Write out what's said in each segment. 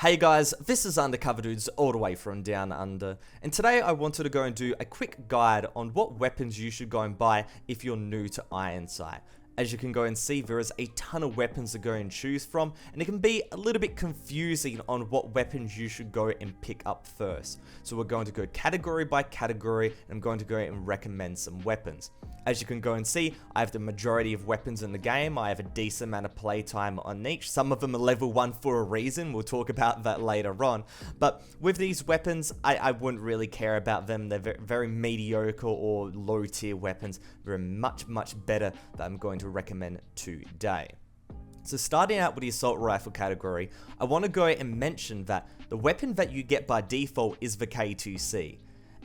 Hey guys, this is Undercover Dudes all the way from Down Under, and today I wanted to go and do a quick guide on what weapons you should go and buy if you're new to IRONSIGHT. As you can go and see, there is a ton of weapons to go and choose from, and it can be a little bit confusing on what weapons you should go and pick up first. So we're going to go category by category, and I'm going to go and recommend some weapons. As you can go and see, I have the majority of weapons in the game. I have a decent amount of playtime on each. Some of them are level 1 for a reason. We'll talk about that later on. But with these weapons, I wouldn't really care about them. They're very mediocre or low tier weapons. They're much better that I'm going to recommend today. So starting out with the assault rifle category, I want to go and mention that the weapon that you get by default is the K2C.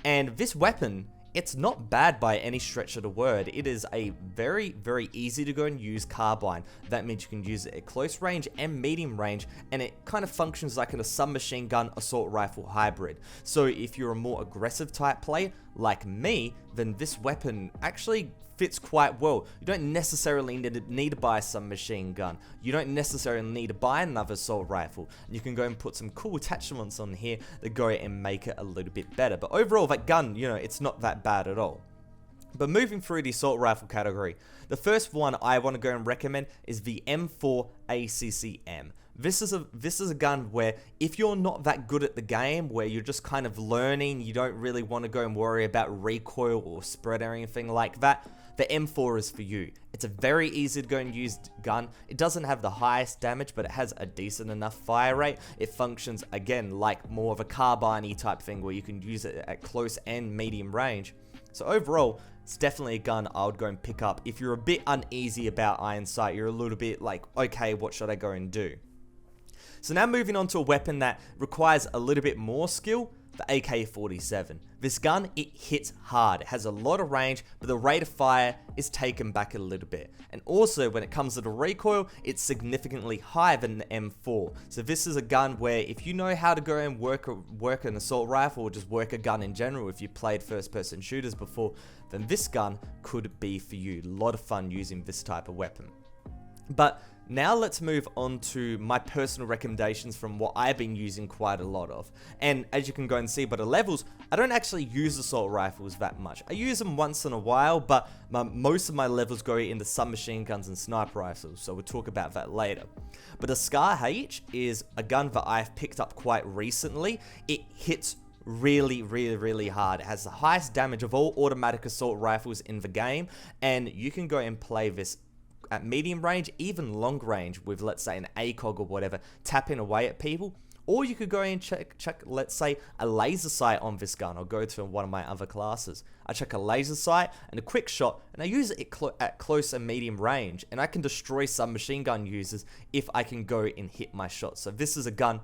And this weapon, it's not bad by any stretch of the word. It is a very easy to go and use carbine. That means you can use it at close range and medium range, and it kind of functions like a submachine gun assault rifle hybrid. So if you're a more aggressive type player like me, then this weapon actually fits quite well. You don't necessarily need to buy a submachine gun. You don't necessarily need to buy another assault rifle. You can go and put some cool attachments on here that go and make it a little bit better. But overall, that gun, it's not that bad at all. But moving through the assault rifle category, the first one I want to go and recommend is the M4 ACCM. This is a gun where if you're not that good at the game, where you're just kind of learning, you don't really want to go and worry about recoil or spread or anything like that, the M4 is for you. It's a very easy to go and use gun. It doesn't have the highest damage, but it has a decent enough fire rate. It functions, again, like more of a carbine-y type thing where you can use it at close and medium range. So overall, it's definitely a gun I would go and pick up. If you're a bit uneasy about IRONSIGHT, you're a little bit like, okay, what should I go and do? So now moving on to a weapon that requires a little bit more skill, the AK-47. This gun, it hits hard. It has a lot of range, but the rate of fire is taken back a little bit. And also, when it comes to the recoil, it's significantly higher than the M4. So this is a gun where if you know how to go and work an assault rifle or just work a gun in general, if you played first-person shooters before, then this gun could be for you. A lot of fun using this type of weapon. But now let's move on to my personal recommendations from what I've been using quite a lot of. And as you can go and see by the levels, I don't actually use assault rifles that much. I use them once in a while, but most of my levels go into submachine guns and sniper rifles, so we'll talk about that later. But the Scar H is a gun that I've picked up quite recently. It hits really hard. It has the highest damage of all automatic assault rifles in the game, and you can go and play this at medium range, even long range with, let's say, an ACOG or whatever, tapping away at people. Or you could go and check, let's say, a laser sight on this gun. I'll go to one of my other classes. I check a laser sight and a quick shot, and I use it at close and medium range, and I can destroy submachine gun users if I can go and hit my shot. So this is a gun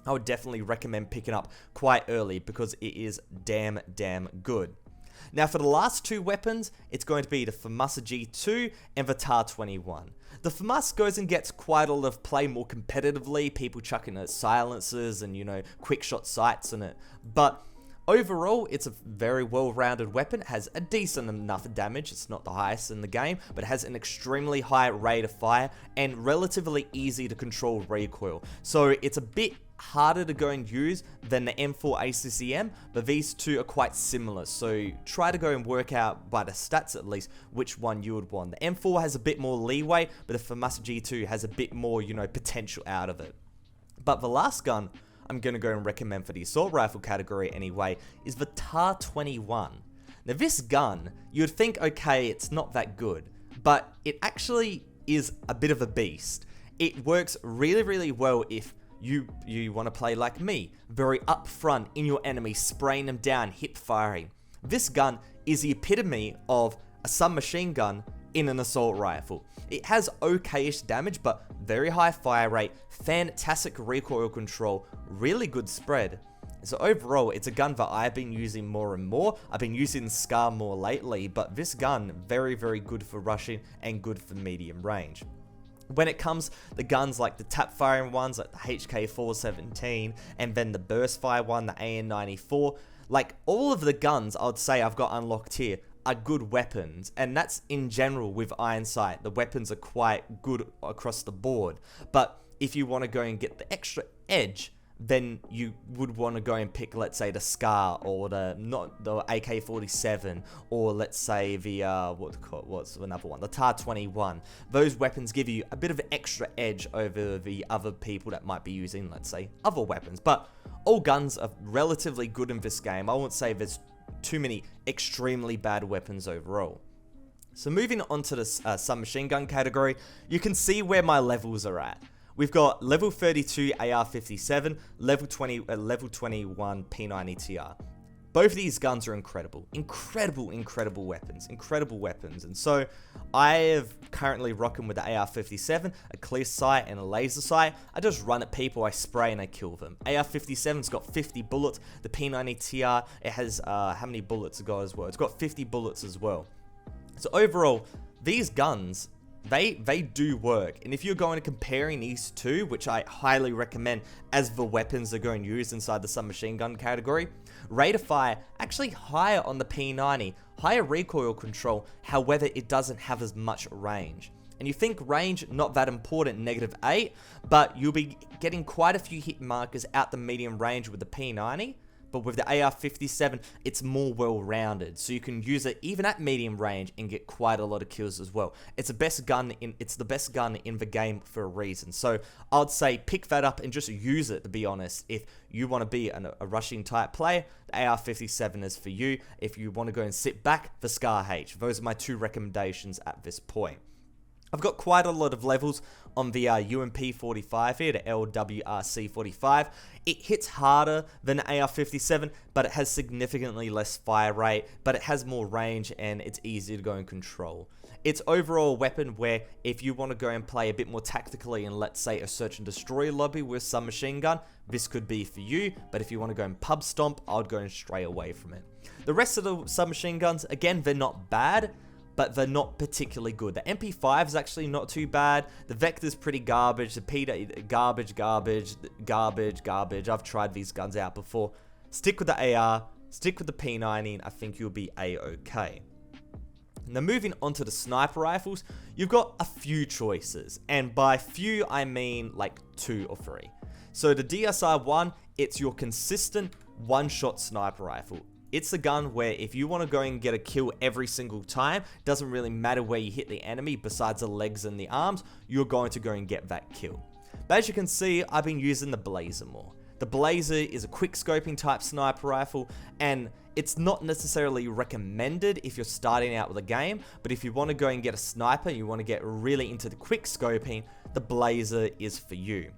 I would definitely recommend picking up quite early because it is damn good. Now for the last two weapons, it's going to be the FAMAS G2 and the TAR-21. The FAMAS goes and gets quite a lot of play more competitively, people chucking at silencers and, quick shot sights in it. But overall, it's a very well-rounded weapon. It has a decent enough damage. It's not the highest in the game, but it has an extremely high rate of fire and relatively easy to control recoil. So it's a bit harder to go and use than the M4 ACCM, but these two are quite similar. So try to go and work out by the stats at least which one you would want. The M4 has a bit more leeway, but the FAMAS G2 has a bit more, potential out of it. But the last gun I'm going to go and recommend for the assault rifle category anyway is the TAR-21. Now this gun, you'd think, okay, it's not that good, but it actually is a bit of a beast. It works really well if you want to play like me, very upfront in your enemy, spraying them down, hip firing. This gun is the epitome of a submachine gun in an assault rifle. It has okayish damage, but very high fire rate, fantastic recoil control, really good spread. So overall, it's a gun that I've been using more and more. I've been using Scar more lately, but this gun, very good for rushing and good for medium range. When it comes to guns like the tap firing ones, like the HK417, and then the burst fire one, the AN94, like all of the guns I would say I've got unlocked here are good weapons, and that's in general with IRONSIGHT. The weapons are quite good across the board, but if you want to go and get the extra edge, then you would want to go and pick, let's say, the SCAR or the AK-47, or let's say the what's another one, the TAR-21. Those weapons give you a bit of an extra edge over the other people that might be using, let's say, other weapons. But all guns are relatively good in this game. I won't say there's too many extremely bad weapons overall. So moving on to the submachine gun category, you can see where my levels are at. We've got level 32 AR-57, level 21 P90TR. Both of these guns are incredible. Incredible weapons. And so I am currently rocking with the AR-57, a clear sight and a laser sight. I just run at people, I spray and I kill them. AR-57's got 50 bullets. The P90TR, it has, how many bullets it got as well? It's got 50 bullets as well. So overall, these guns, they do work. And if you're going to comparing these two, which I highly recommend as the weapons they're going to use inside the submachine gun category, rate of fire actually higher on the P90, higher recoil control, however it doesn't have as much range. And you think range not that important, -8, but you'll be getting quite a few hit markers out the medium range with the P90. But with the AR-57, it's more well-rounded, so you can use it even at medium range and get quite a lot of kills as well. It's the best gun in the game for a reason. So I'd say pick that up and just use it, to be honest. If you want to be a rushing type player, the AR-57 is for you. If you want to go and sit back, the SCAR H. Those are my two recommendations at this point. I've got quite a lot of levels on the UMP-45 here, the LWRC-45. It hits harder than the AR-57, but it has significantly less fire rate, but it has more range and it's easier to go and control. It's overall a weapon where if you want to go and play a bit more tactically in, let's say, a search and destroy lobby with submachine gun, this could be for you. But if you want to go and pub stomp, I'd go and stray away from it. The rest of the submachine guns, again, they're not bad, but they're not particularly good. The MP5 is actually not too bad. The Vector's pretty garbage. The garbage. I've tried these guns out before. Stick with the AR, stick with the P90, and I think you'll be A-okay. Now moving on to the sniper rifles, you've got a few choices. And by few, I mean like 2 or 3. So the DSR-1, it's your consistent one-shot sniper rifle. It's a gun where if you want to go and get a kill every single time, doesn't really matter where you hit the enemy besides the legs and the arms, you're going to go and get that kill. But as you can see, I've been using the Blazer more. The Blazer is a quick scoping type sniper rifle, and it's not necessarily recommended if you're starting out with a game, but if you want to go and get a sniper, you want to get really into the quick scoping, the Blazer is for you.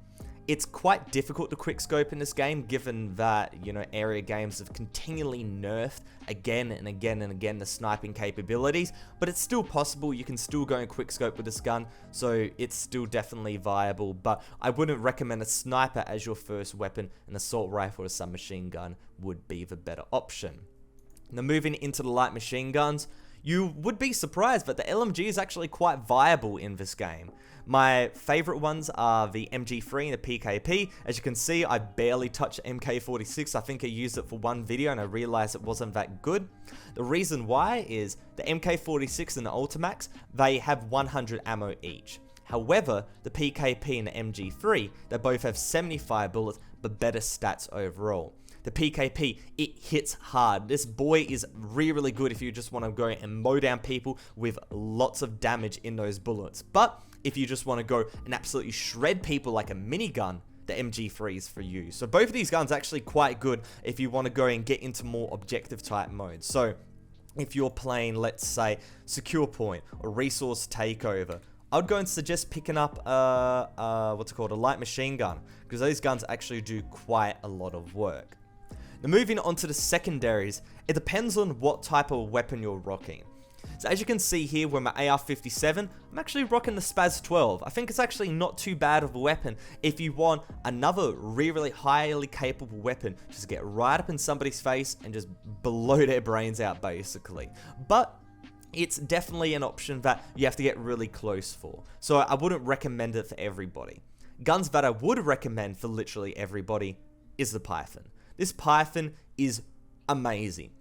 It's quite difficult to quickscope in this game, given that, you know, area games have continually nerfed again and again the sniping capabilities, but it's still possible. You can still go and quickscope with this gun, so it's still definitely viable, but I wouldn't recommend a sniper as your first weapon. An assault rifle or submachine gun would be the better option. Now moving into the light machine guns, you would be surprised, but the LMG is actually quite viable in this game. My favorite ones are the MG3 and the PKP. As you can see, I barely touched MK46. I think I used it for one video and I realized it wasn't that good. The reason why is the MK46 and the Ultimax, they have 100 ammo each. However, the PKP and the MG3, they both have 75 bullets, but better stats overall. The PKP, it hits hard. This boy is really good if you just want to go and mow down people with lots of damage in those bullets. But if you just want to go and absolutely shred people like a minigun, the MG3 is for you. So both of these guns are actually quite good if you want to go and get into more objective type modes. So if you're playing, let's say, Secure Point or Resource Takeover, I would go and suggest picking up a light machine gun, because those guns actually do quite a lot of work. Now moving on to the secondaries, it depends on what type of weapon you're rocking. So as you can see here with my AR-57, I'm actually rocking the Spaz 12. I think it's actually not too bad of a weapon if you want another really highly capable weapon. Just get right up in somebody's face and just blow their brains out basically. But it's definitely an option that you have to get really close for. So I wouldn't recommend it for everybody. Guns that I would recommend for literally everybody is the Python. This Python is amazing.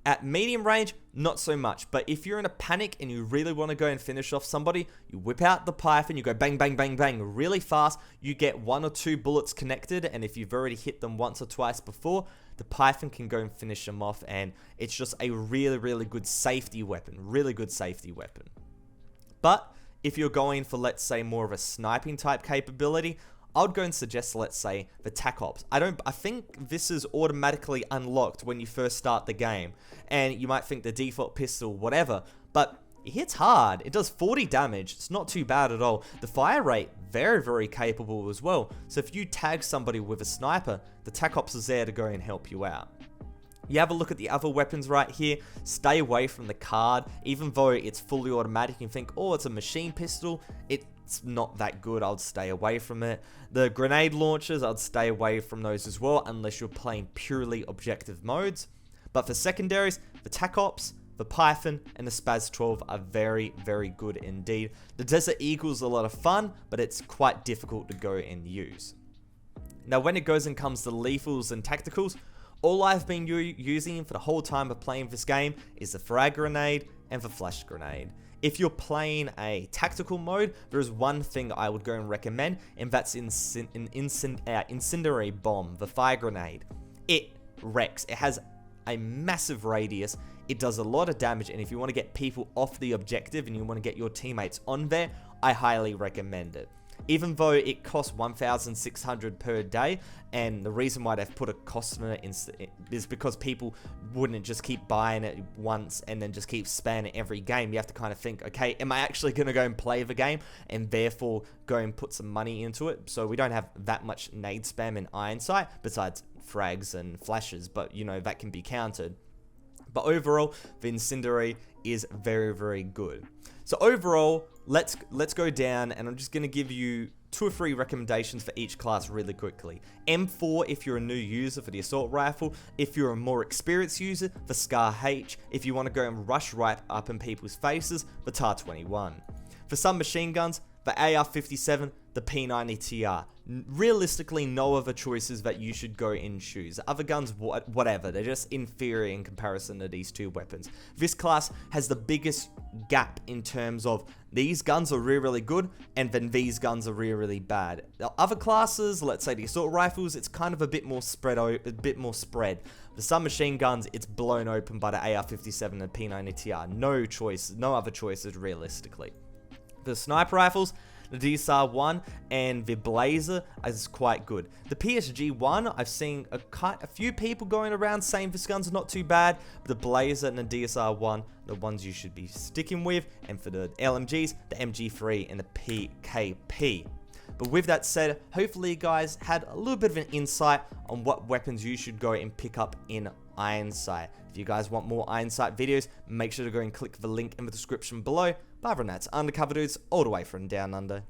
At medium range, not so much, but if you're in a panic and you really want to go and finish off somebody, you whip out the Python, you go bang, bang, bang, bang really fast, you get 1 or 2 bullets connected, and if you've already hit them once or twice before, the Python can go and finish them off, and it's just a really, really good safety weapon, But if you're going for, let's say, more of a sniping type capability, I would go and suggest, let's say, the TAC Ops. I think this is automatically unlocked when you first start the game, and you might think the default pistol, whatever, but it hits hard. It does 40 damage. It's not too bad at all. The fire rate, very, very capable as well. So if you tag somebody with a sniper, the TAC Ops is there to go and help you out. You have a look at the other weapons right here. Stay away from the card. Even though it's fully automatic, you think, oh, it's a machine pistol. It's not that good. I'd stay away from it. The grenade launchers, I'd stay away from those as well, unless you're playing purely objective modes. But for secondaries, the TAC Ops, the Python, and the Spaz 12 are very, very good indeed. The Desert Eagle is a lot of fun, but it's quite difficult to go and use. Now, when it goes and comes to lethals and tacticals, all I've been using for the whole time of playing this game is the frag grenade and the flash grenade. If you're playing a tactical mode, there is one thing I would go and recommend, and that's incendiary bomb, the fire grenade. It wrecks. It has a massive radius. It does a lot of damage, and if you want to get people off the objective and you want to get your teammates on there, I highly recommend it. Even though it costs 1,600 per day, and the reason why they've put a cost on it is because people wouldn't just keep buying it once and then just keep spamming it every game. You have to kind of think, okay, am I actually going to go and play the game and therefore go and put some money into it? So we don't have that much nade spam in IRONSIGHT besides frags and flashes, but you know, that can be countered. But overall, the incendiary is very, very good. So overall, let's go down, and I'm just going to give you 2 or 3 recommendations for each class really quickly. M4 if you're a new user for the assault rifle. If you're a more experienced user, the Scar H. If you want to go and rush right up in people's faces, the TAR-21. For some machine guns, the AR-57, the P90TR. Realistically, no other choices that you should go and choose. Other guns, whatever, they're just inferior in comparison to these 2 weapons. This class has the biggest gap in terms of these guns are really, really good, and then these guns are really, really bad. The other classes, let's say the assault rifles, it's kind of a bit more spread. For some machine guns, it's blown open by the AR-57 and P90TR. No choice, no other choices realistically. The sniper rifles, the DSR-1 and the Blazer is quite good. The PSG-1, I've seen a few people going around saying this gun's not too bad, but the Blazer and the DSR-1, the ones you should be sticking with, and for the LMGs, the MG3 and the PKP. But with that said, hopefully you guys had a little bit of an insight on what weapons you should go and pick up in IRONSIGHT. If you guys want more IRONSIGHT videos, make sure to go and click the link in the description below. But other than that, it's Undercover Dudes all the way from down under.